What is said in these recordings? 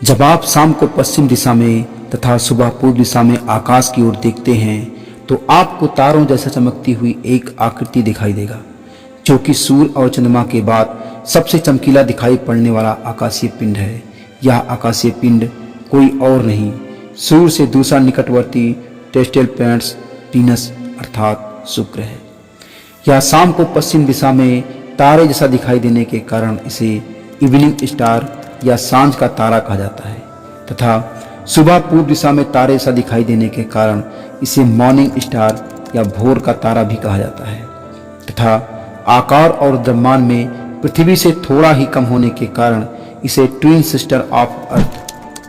जब आप शाम को पश्चिम दिशा में तथा सुबह पूर्व दिशा में आकाश की ओर देखते हैं तो आपको तारों जैसा चमकती हुई एक आकृति दिखाई देगा, जो कि सूर्य और चंद्रमा के बाद सबसे चमकीला दिखाई पड़ने वाला आकाशीय पिंड है। यह आकाशीय पिंड कोई और नहीं, सूर्य से दूसरा निकटवर्ती टेरेस्ट्रियल प्लैनेट्स वीनस अर्थात शुक्र है। यह शाम को पश्चिम दिशा में तारे जैसा दिखाई देने के कारण इसे इवनिंग स्टार या सांझ का तारा कहा जाता है तथा सुबह पूर्व दिशा में तारे जैसा दिखाई देने के कारण इसे मॉर्निंग स्टार या भोर का तारा भी कहा जाता है तथा आकार और द्रव्यमान में पृथ्वी से थोड़ा ही कम होने के कारण इसे ट्विन सिस्टर ऑफ अर्थ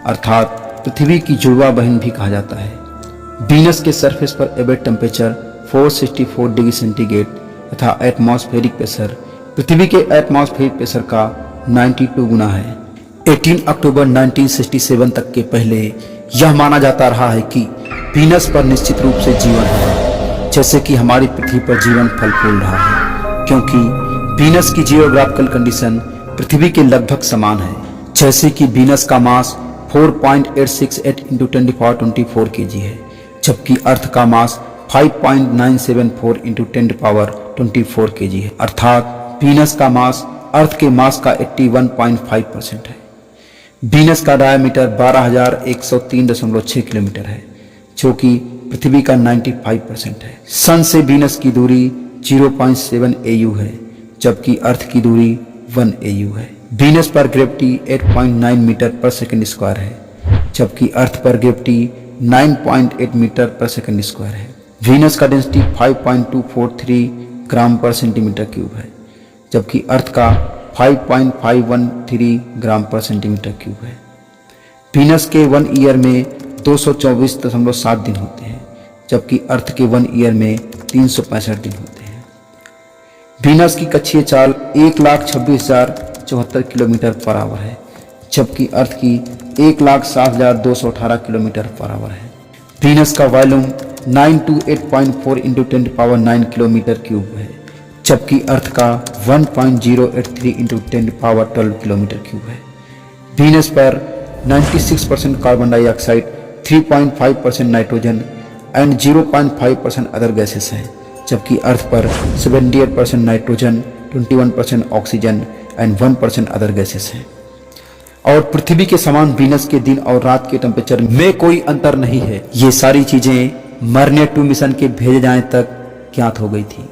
अर्थात पृथ्वी की जुड़वा बहन भी कहा जाता है। वीनस के सरफेस पर एवरेज टेम्परेचर 464 डिग्री सेंटीग्रेड तथा एटमॉस्फेरिक प्रेशर पृथ्वी के एटमॉस्फेरिक प्रेशर का 92 गुना है। 18 अक्टूबर 1967 तक के पहले यह माना जाता रहा है कि वीनस पर निश्चित रूप से जीवन है, जैसे कि हमारी पृथ्वी पर जीवन फल फूल रहा है, क्योंकि वीनस की जियोग्राफिकल कंडीशन पृथ्वी के लगभग समान है। जैसे कि वीनस का मास 4.868 × 10⁻24 kg है, जबकि अर्थ का मास 5.974 × 10⁻24 kg है, अर्थात वीनस का मास अर्थ के मास का 81.5% है। वीनस का डायमीटर 12,103.6 किलोमीटर है, जो कि पृथ्वी का 95% है। सन से वीनस की दूरी 0.7 AU है, जबकि अर्थ की दूरी 1 AU है। वीनस पर ग्रेविटी 8.9 मीटर पर सेकंड स्क्वायर है, जबकि अर्थ पर ग्रेविटी 9.8 मीटर पर सेकंड स्क्वायर है। वीनस का डेंसिटी 5.243 ग्राम पर सेंटीमीटर क्यूब है, जबकि अर्थ का 5.513 ग्राम पर सेंटीमीटर क्यूब है। वीनस के 1 ईयर में 224.7 दिन होते हैं, जबकि अर्थ के 1 ईयर में 365 दिन होते हैं। वीनस की कक्षीय चाल 1,26,074 किलोमीटर पर आवर है, जबकि अर्थ की 1,07,218 किलोमीटर पर आवर है। वीनस का वॉल्यूम 928.4 × 10⁻9 किलोमीटर क्यूब है, जबकि अर्थ का 1.083 × 10⁻12 किलोमीटर क्यूब है। वीनस पर 96% carbon dioxide, 3.5% nitrogen and 0.5% other gases हैं, जबकि अर्थ पर 78% nitrogen, 21% oxygen and 1% other gases हैं। और पृथ्वी के समान वीनस के दिन और रात के टेम्परेचर में कोई अंतर नहीं है। ये सारी चीजें मरने 2 मिशन के भेजे जाने तक ज्ञात हो गई थी।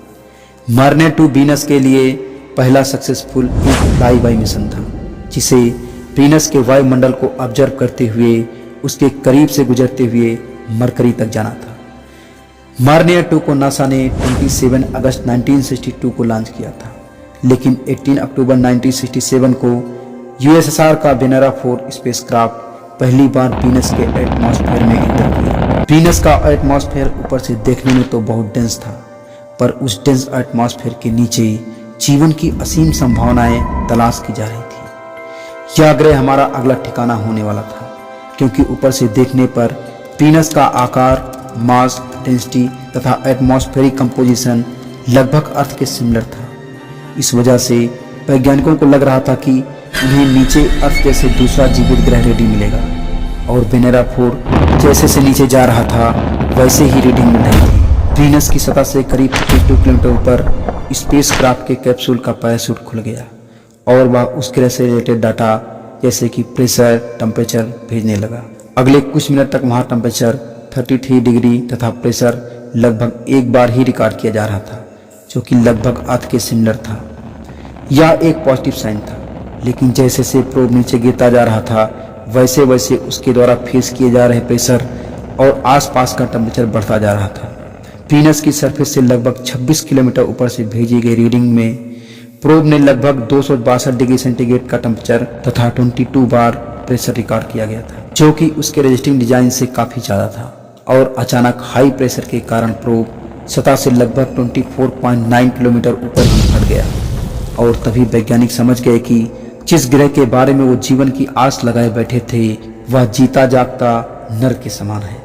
मरने 2 वीनस के लिए पहला सक्सेसफुल फ्लाई बाय मिशन था, जिसे वीनस के वायुमंडल को ऑब्जर्व करते हुए उसके करीब से गुजरते हुए मरकरी तक जाना था। मरने 2 को नासा ने 27 अगस्त 1962 को लॉन्च किया था, लेकिन 18 अक्टूबर 1967 को यूएसएसआर का वेनेरा 4 स्पेसक्राफ्ट पहली बार वीनस के एटमॉस्फेयर में एंटर किया। वीनस का एटमॉस्फेयर ऊपर से देखने में तो बहुत डेंस था, पर उस डेंस एटमॉस्फेयर के नीचे जीवन की असीम संभावनाएं तलाश की जा रही थी। यह ग्रह हमारा अगला ठिकाना होने वाला था, क्योंकि ऊपर से देखने पर वीनस का आकार, मास, डेंसिटी तथा एटमॉस्फेरिक कंपोजिशन लगभग अर्थ के सिमिलर था। इस वजह से वैज्ञानिकों को लग रहा था कि उन्हें नीचे अर्थ जैसे दूसरा जीवित ग्रह रीडिंग मिलेगा, और वेनेरा 4 जैसे से नीचे जा रहा था वैसे ही रीडिंग मिल रही थी। वीनस की सतह से करीब 52 किलोमीटर ऊपर स्पेसक्राफ्ट के कैप्सूल का पैराशूट खुल गया और वह उस ग्रह से रिलेटेड डाटा जैसे कि प्रेशर, टेम्परेचर भेजने लगा। अगले कुछ मिनट तक वहाँ टेम्परेचर 33 डिग्री तथा प्रेशर लगभग एक बार ही रिकॉर्ड किया जा रहा था, जो कि लगभग अर्थ के सिमिलर था। यह एक पॉजिटिव साइन था, लेकिन जैसे से प्रोब नीचे गिरता जा रहा था वैसे वैसे उसके द्वारा फेस किए जा रहे प्रेशर और आसपास का टेम्परेचर बढ़ता जा रहा था। वीनस की सरफेस से लगभग 26 किलोमीटर ऊपर से भेजी गई रीडिंग में प्रोब ने लगभग 262 डिग्री सेंटीग्रेड का टेम्परेचर तथा 22 बार प्रेशर रिकॉर्ड किया गया था, जो कि उसके रजिस्टिंग डिजाइन से काफ़ी ज़्यादा था। और अचानक हाई प्रेशर के कारण प्रोब सतह से लगभग 24.9 किलोमीटर ऊपर ही फट गया, और तभी वैज्ञानिक समझ गए कि जिस ग्रह के बारे में वो जीवन की आस लगाए बैठे थे वह जीता जागता नर के समान है।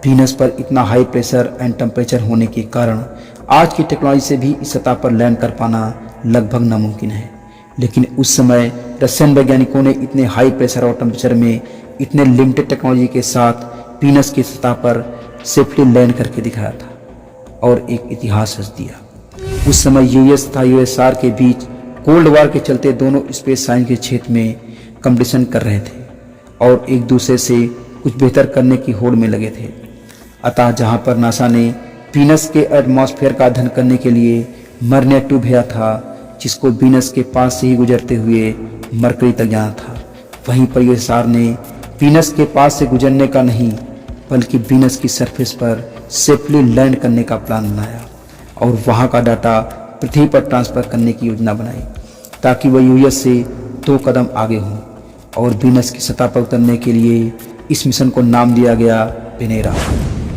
वीनस पर इतना हाई प्रेशर एंड टेम्परेचर होने के कारण आज की टेक्नोलॉजी से भी इस सतह पर लैंड कर पाना लगभग नामुमकिन है, लेकिन उस समय रशियन वैज्ञानिकों ने इतने हाई प्रेशर और टेम्परेचर में इतने लिमिटेड टेक्नोलॉजी के साथ वीनस की सतह पर सेफ्ली लैंड करके दिखाया था और एक इतिहास रच दिया। उस समय यूएस तथा यूएसआर के बीच कोल्ड वार के चलते दोनों स्पेस साइंस के क्षेत्र में कंपटीशन कर रहे थे और एक दूसरे से कुछ बेहतर करने की होड़ में लगे थे। अतः जहां पर नासा ने वीनस के एटमॉस्फेयर का अध्ययन करने के लिए मरने ट्यूब भेजा था, जिसको वीनस के पास से ही गुजरते हुए मरकरी तक जाना था, वहीं पर यूएसआर ने वीनस के पास से गुजरने का नहीं बल्कि वीनस की सरफेस पर सेफली लैंड करने का प्लान बनाया और वहां का डाटा पृथ्वी पर ट्रांसफर करने की योजना बनाई ताकि वह यूएस से 2 कदम आगे हो। और वीनस की सतह पर उतरने के लिए इस मिशन को नाम दिया गया वेनेरा,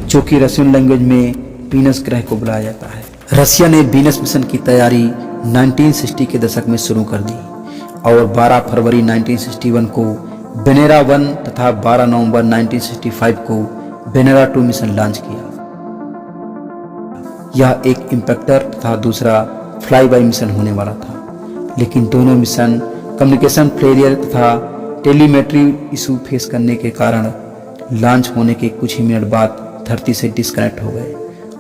जो कि रशियन लैंग्वेज में वीनस ग्रह को बुलाया जाता है। रशिया ने वीनस मिशन की तैयारी 1960 के दशक में शुरू कर दी और 12 फरवरी 1961 को वेनेरा 1 तथा 12 नवंबर 1965 को वेनेरा 2 मिशन लॉन्च किया। यह एक इम्पैक्टर तथा दूसरा फ्लाई बाय मिशन होने वाला था, लेकिन दोनों मिशन कम्युनिकेशन फेलियर तथा टेलीमेट्री इशू फेस करने के कारण लॉन्च होने के कुछ ही मिनट बाद धरती से डिस्कनेक्ट हो गए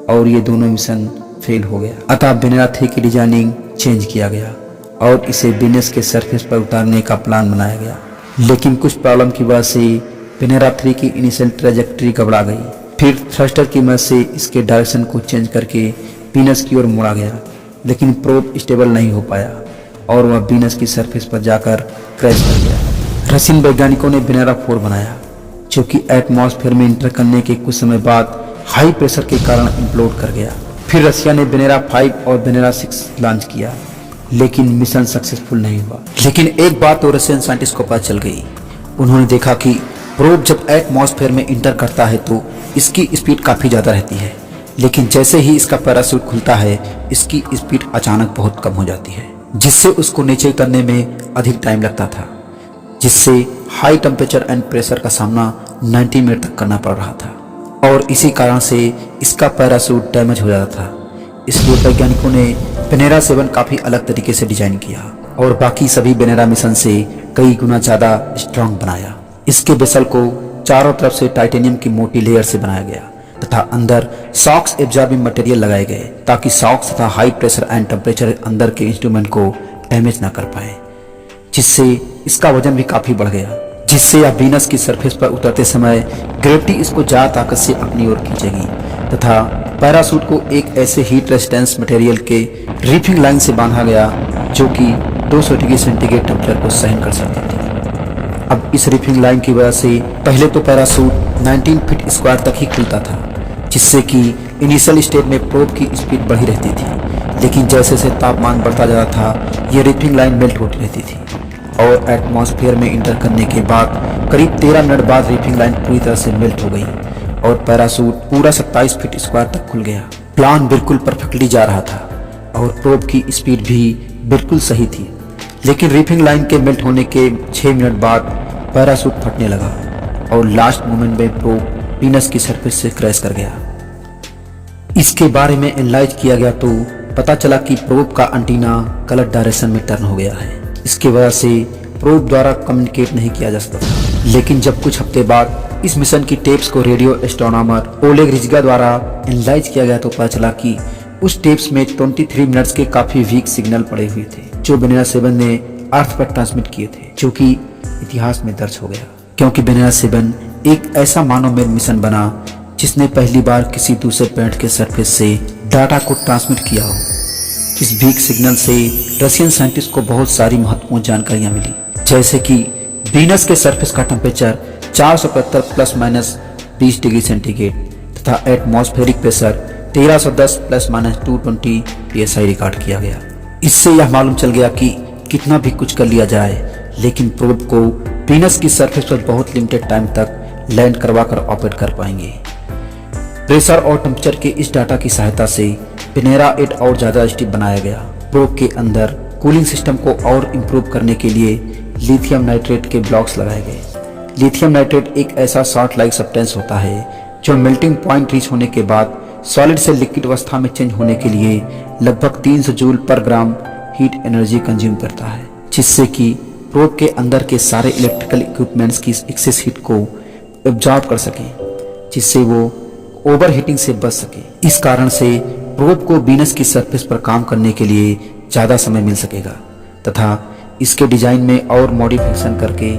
और ये दोनों मिशन फेल हो गया। अतः वेनेरा 3 की डिजाइनिंग चेंज किया गया और इसे वीनस के सरफेस पर उतारने का प्लान बनाया गया, लेकिन कुछ प्रॉब्लम की वजह से वेनेरा 3 की इनिशियल ट्रैजेक्टरी गड़बड़ा गई। फिर थ्रस्टर की मदद से इसके डायरेक्शन को चेंज करके वीनस की ओर मोड़ा गया, लेकिन प्रोब स्टेबल नहीं हो पाया और वह वीनस की सरफेस पर जाकर क्रैश कर गया। रशियन वैज्ञानिकों ने वेनेरा 4 बनाया, जो कि एटमॉस्फेयर में इंटर करने के कुछ समय बाद हाई प्रेशर के कारण इम्प्लोड कर गया। फिर रशिया ने वेनेरा 5 और वेनेरा 6 लॉन्च किया, लेकिन मिशन सक्सेसफुल नहीं हुआ। लेकिन एक बात तो रशियन साइंटिस्ट को पता चल गई। उन्होंने देखा कि प्रोब जब एटमॉस्फेयर में इंटर करता है तो इसकी स्पीड काफ़ी ज़्यादा रहती है, लेकिन जैसे ही इसका पैराशूट खुलता है इसकी स्पीड अचानक बहुत कम हो जाती है, जिससे उसको नीचे उतरने में अधिक टाइम लगता था, जिससे हाई टेम्परेचर एंड प्रेशर का सामना 90 मिनट तक करना पड़ रहा था और इसी कारण से इसका पैराशूट डैमेज हो जाता था। इसलिए वैज्ञानिकों ने वेनेरा 7 काफ़ी अलग तरीके से डिजाइन किया और बाकी सभी वेनेरा मिशन से कई गुना ज़्यादा स्ट्रांग बनाया। इसके बेसल को चारों तरफ से टाइटेनियम की मोटी लेयर से बनाया गया तथा अंदर शॉक्स एब्जॉर्बिंग मटेरियल लगाए गए ताकि शॉक्स तथा हाई प्रेशर एंड टेम्परेचर अंदर के इंस्ट्रूमेंट को डैमेज ना कर पाए, जिससे इसका वजन भी काफ़ी बढ़ गया, जिससे यह वीनस की सरफेस पर उतरते समय ग्रेविटी इसको ज़्यादा ताकत से अपनी ओर खींचेगी तथा पैराशूट को एक ऐसे हीट रेजिस्टेंस मटेरियल के रीफिंग लाइन से बांधा गया जो कि 200 डिग्री सेंटीग्रेड टेम्परेचर को सहन कर सकती थी। अब इस रीफिंग लाइन की वजह से पहले तो पैराशूट 19 फीट स्क्वायर तक ही खुलता था, जिससे कि इनिशियल स्टेज में प्रोब की स्पीड बढ़ी रहती थी, लेकिन जैसे जैसे तापमान बढ़ता जाता था ये रीफिंग लाइन मेल्ट होती रहती थी और एटमॉस्फेयर में इंटर करने के बाद करीब 13 मिनट बाद रीफिंग लाइन पूरी तरह से मेल्ट हो गई और पैराशूट पूरा 27 फीट स्क्वायर तक खुल गया। प्लान बिल्कुल परफेक्टली जा रहा था और प्रोब की स्पीड भी बिल्कुल सही थी, लेकिन रीफिंग लाइन के मेल्ट होने के 6 मिनट बाद पैराशूट फटने लगा और लास्ट मोमेंट में प्रोब वीनस की सरफेस से क्रैश कर गया। इसके बारे में एनालाइज किया गया तो पता चला कि प्रोब का एंटीना गलत डायरेक्शन में टर्न हो गया है। इसकी वजह से प्रोब द्वारा कम्युनिकेट नहीं किया जा सकता था। लेकिन जब कुछ हफ्ते बाद इस मिशन की टेप्स को रेडियो एस्ट्रोनॉमर ओलेग रिजगा द्वारा एनालाइज किया गया तो पता चला कि उस टेप्स में 23 मिनट्स के काफी वीक सिग्नल पड़े हुए थे जो वेनेरा 7 ने अर्थ पर ट्रांसमिट किए थे, जो कि इतिहास में दर्ज हो गया, क्योंकि वेनेरा 7 एक ऐसा मानव मेड मिशन बना जिसने पहली बार किसी दूसरे प्लैनेट के सरफेस से डाटा को ट्रांसमिट किया हो। इस वीक सिग्नल से रशियन साइंटिस्ट को बहुत सारी महत्वपूर्ण जानकारियां मिली, जैसे कि वीनस के सरफेस का temperature 475 plus minus 20 degree centigrade तथा atmospheric pressure 1310 plus minus 220 psi record किया गया। इससे यह मालूम चल गया कि कितना भी कुछ कर लिया जाए लेकिन प्रोब को वीनस की सरफेस पर बहुत लिमिटेड टाइम तक लैंड करवाकर ऑपरेट कर पाएंगे। प्रेशर और टेम्परेचर के इस डाटा की सहायता से वेनेरा 8 और ज़्यादा स्टिफ बनाया गया। प्रोब के अंदर कूलिंग सिस्टम को और इम्प्रूव करने के लिए लिथियम नाइट्रेट के ब्लॉक्स लगाए गए। लिथियम नाइट्रेट एक ऐसा सॉल्ट लाइक सब्सटेंस होता है जो मेल्टिंग पॉइंट रीच होने के बाद सॉलिड से लिक्विड अवस्था में चेंज होने के लिए लगभग 300 जूल पर ग्राम हीट एनर्जी कंज्यूम करता है, जिससे कि प्रोब के अंदर के सारे इलेक्ट्रिकल इक्विपमेंट्स की एक्सेस हीट को एब्जॉर्ब कर सके, जिससे वो ओवर हीटिंग से बच सके। इस कारण से प्रोब को वीनस की सरफेस पर काम करने के लिए ज़्यादा समय मिल सकेगा तथा इसके डिजाइन में और मॉडिफिकेशन करके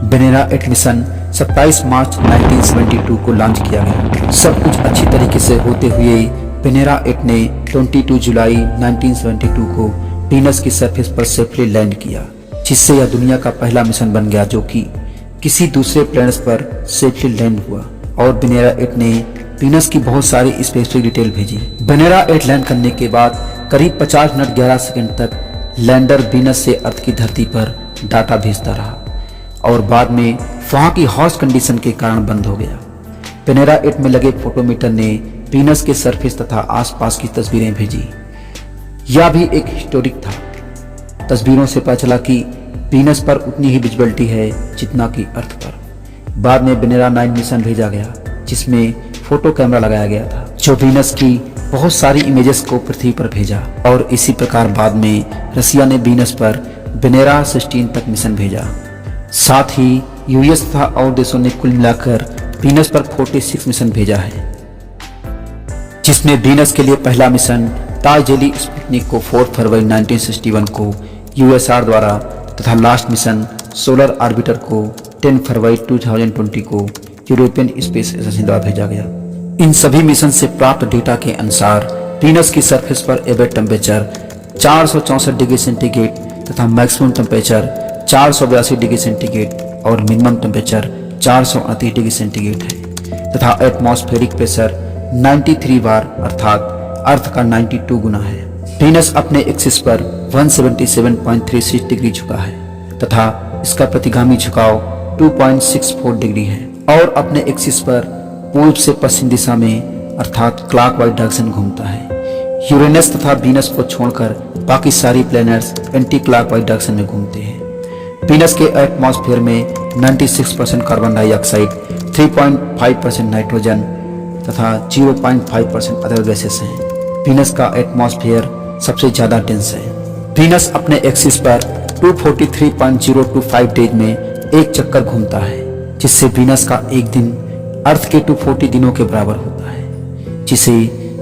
वेनेरा 8 मिशन 27 मार्च 1972 को लॉन्च किया गया। सब कुछ अच्छी तरीके से होते हुए वेनेरा 8 ने 22 जुलाई 1972 को वीनस की सरफेस पर सेफली लैंड किया, जिससे यह दुनिया का पहला मिशन बन गया जो कि किसी दूसरे प्लैनेट पर सेफली लैंड हुआ। और वेनेरा 8 ने वीनस की बहुत सारी स्पेसिफिक डिटेल भेजी। वेनेरा 8 लैंड करने के बाद करीब 50 मिनट 11 सेकंड तक लैंडर वीनस से अर्थ की धरती पर डाटा भेजता रहा और बाद में वहां की हॉट कंडीशन के कारण बंद हो गया। वेनेरा 8 में लगे फोटोमीटर ने वीनस के सरफेस तथा आसपास की तस्वीरें भेजी। यह भी एक हिस्टोरिक था। तस्वीरों से पता चला कि वीनस पर उतनी ही विजिबिलिटी है जितना कि अर्थ पर। बाद में वेनेरा 9 मिशन भेजा गया, जिसमें फोटो कैमरा लगाया गया था जो वीनस की बहुत सारी इमेजेस को पृथ्वी पर भेजा। और इसी प्रकार बाद में रसिया ने वीनस पर वेनेरा 16 तक मिशन भेजा। साथ ही यूएस तथा और देशों ने कुल मिलाकर वीनस पर 46 मिशन भेजा है, जिसमें वीनस के लिए पहला मिशन ताजेली स्पुतनिक को 4 फरवरी 1961 को यूएसआर द्वारा तथा लास्ट मिशन सोलर ऑर्बिटर को 10 फरवरी 2020 को यूरोपियन स्पेस एजेंसी द्वारा भेजा गया। इन सभी मिशन से प्राप्त डेटा के अनुसार वीनस की सरफेस पर एवरेज टेम्परेचर 464 डिग्री सेंटीग्रेड तथा मैक्सिमम टेम्परेचर 482 डिग्री सेंटीग्रेड और मिनिमम टेम्परेचर 438 डिग्री सेंटीग्रेड है तथा एटमॉस्फेरिक प्रेशर 93 बार अर्थात अर्थ का 92 गुना है। वीनस अपने एक्सिस पर 177.36 डिग्री झुका है तथा इसका प्रतिगामी झुकाव 2.64 डिग्री है और अपने एक्सिस पर पूर्व से पश्चिम दिशा में अर्थात क्लॉकवाइज डायरेक्शन घूमता है। यूरेनस तथा वीनस को छोड़कर बाकी सारी प्लैनेट्स एंटी क्लॉकवाइज डायरेक्शन में घूमते हैं। वीनस के एटमॉस्फेयर में 96% कार्बन डाइऑक्साइड, 3.5% नाइट्रोजन तथा 0.5% अदर गैसेस हैं। वीनस का एटमॉस्फेयर सबसे ज्यादा डेंस है। वीनस अपने एक्सिस पर 243.025 डेज में एक चक्कर घूमता है, जिससे वीनस का एक दिन अर्थ के 240 दिनों के बराबर होता है, जिसे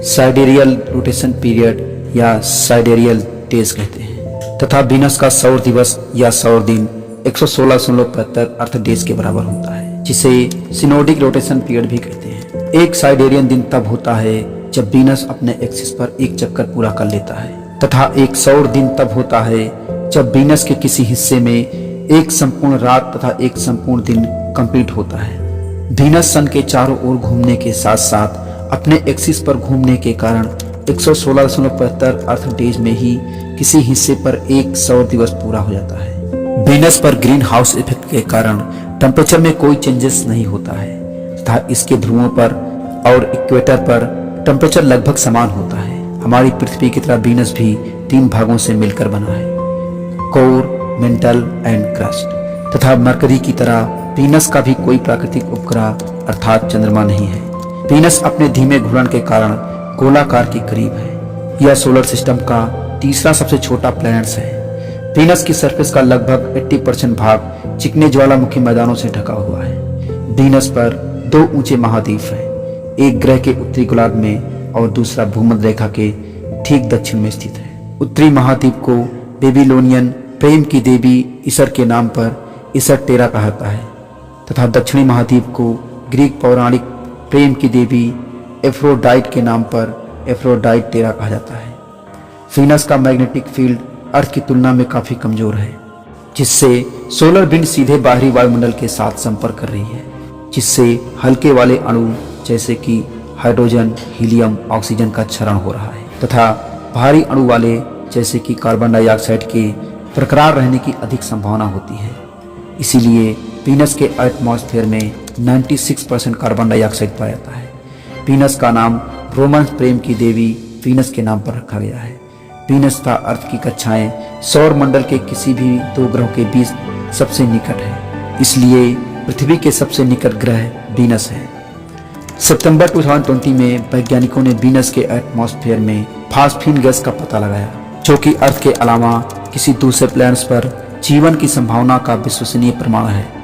साइडेरियल रोटेशन पीरियड या साइडेरियल डेज कहते हैं तथा वीनस का सौर दिवस या सौर दिन 116.75 अर्थ डेज के बराबर होता है, जिसे सिनोडिक रोटेशन पीरियड भी कहते हैं। एक साइडेरियन दिन तब होता है जब वीनस अपने एक्सिस पर एक चक्कर पूरा कर लेता है तथा एक सौर दिन तब होता है जब वीनस के किसी हिस्से में एक संपूर्ण रात तथा एक संपूर्ण दिन कंप्लीट होता है। वीनस सन के चारों ओर घूमने के साथ साथ अपने एक्सिस पर घूमने के कारण 116.75 अर्थ डेज में ही किसी हिस्से पर एक सौर दिवस पूरा हो जाता है। वीनस पर ग्रीन हाउस इफेक्ट के कारण टेम्परेचर में कोई चेंजेस नहीं होता है तथा इसके ध्रुवों पर और इक्वेटर पर टेम्परेचर लगभग समान होता है। हमारी पृथ्वी की तरह वीनस भी 3 भागों से मिलकर बना है, कोर, मेंटल एंड क्रस्ट। तथा मरकरी की तरह वीनस का भी कोई प्राकृतिक उपग्रह अर्थात चंद्रमा नहीं है। वीनस अपने धीमे घूर्णन के कारण गोलाकार के करीब है। यह सोलर सिस्टम का तीसरा सबसे छोटा प्लैनेट है। वीनस की सरफेस का लगभग 80% भाग चिकने ज्वालामुखी मैदानों से ढका हुआ है। वीनस पर 2 ऊंचे महाद्वीप हैं, एक ग्रह के उत्तरी गोलार्ध में और दूसरा भूमध्य रेखा के ठीक दक्षिण में स्थित है। उत्तरी महाद्वीप को बेबीलोनियन प्रेम की देवी ईसर के नाम पर ईसर टेरा कहा जाता है तथा दक्षिणी महाद्वीप को ग्रीक पौराणिक प्रेम की देवी एफ्रोडाइट के नाम पर एफ्रोडाइट टेरा कहा जाता है। वीनस का मैग्नेटिक फील्ड अर्थ की तुलना में काफी कमजोर है, जिससे सोलर विंड सीधे बाहरी वायुमंडल के साथ संपर्क कर रही है, जिससे हल्के वाले अणु जैसे कि हाइड्रोजन, हीलियम, ऑक्सीजन का क्षरण हो रहा है तथा भारी अणु वाले जैसे कि कार्बन डाइऑक्साइड के बरकरार रहने की अधिक संभावना होती है। इसीलिए वीनस के एटमॉस्फेयर में 96% कार्बन डाइऑक्साइड पाया जाता है। वीनस का नाम रोमन प्रेम की देवी वीनस के नाम पर रखा गया है। वीनस का अर्थ की कक्षाएं सौर मंडल के किसी भी 2 ग्रहों के बीच सबसे निकट है, इसलिए पृथ्वी के सबसे निकट ग्रह वीनस है। सितंबर 2020 में वैज्ञानिकों ने वीनस के एटमॉस्फेयर में फास्फीन गैस का पता लगाया, जो कि अर्थ के अलावा किसी दूसरे प्लैनेट्स पर जीवन की संभावना का विश्वसनीय प्रमाण है।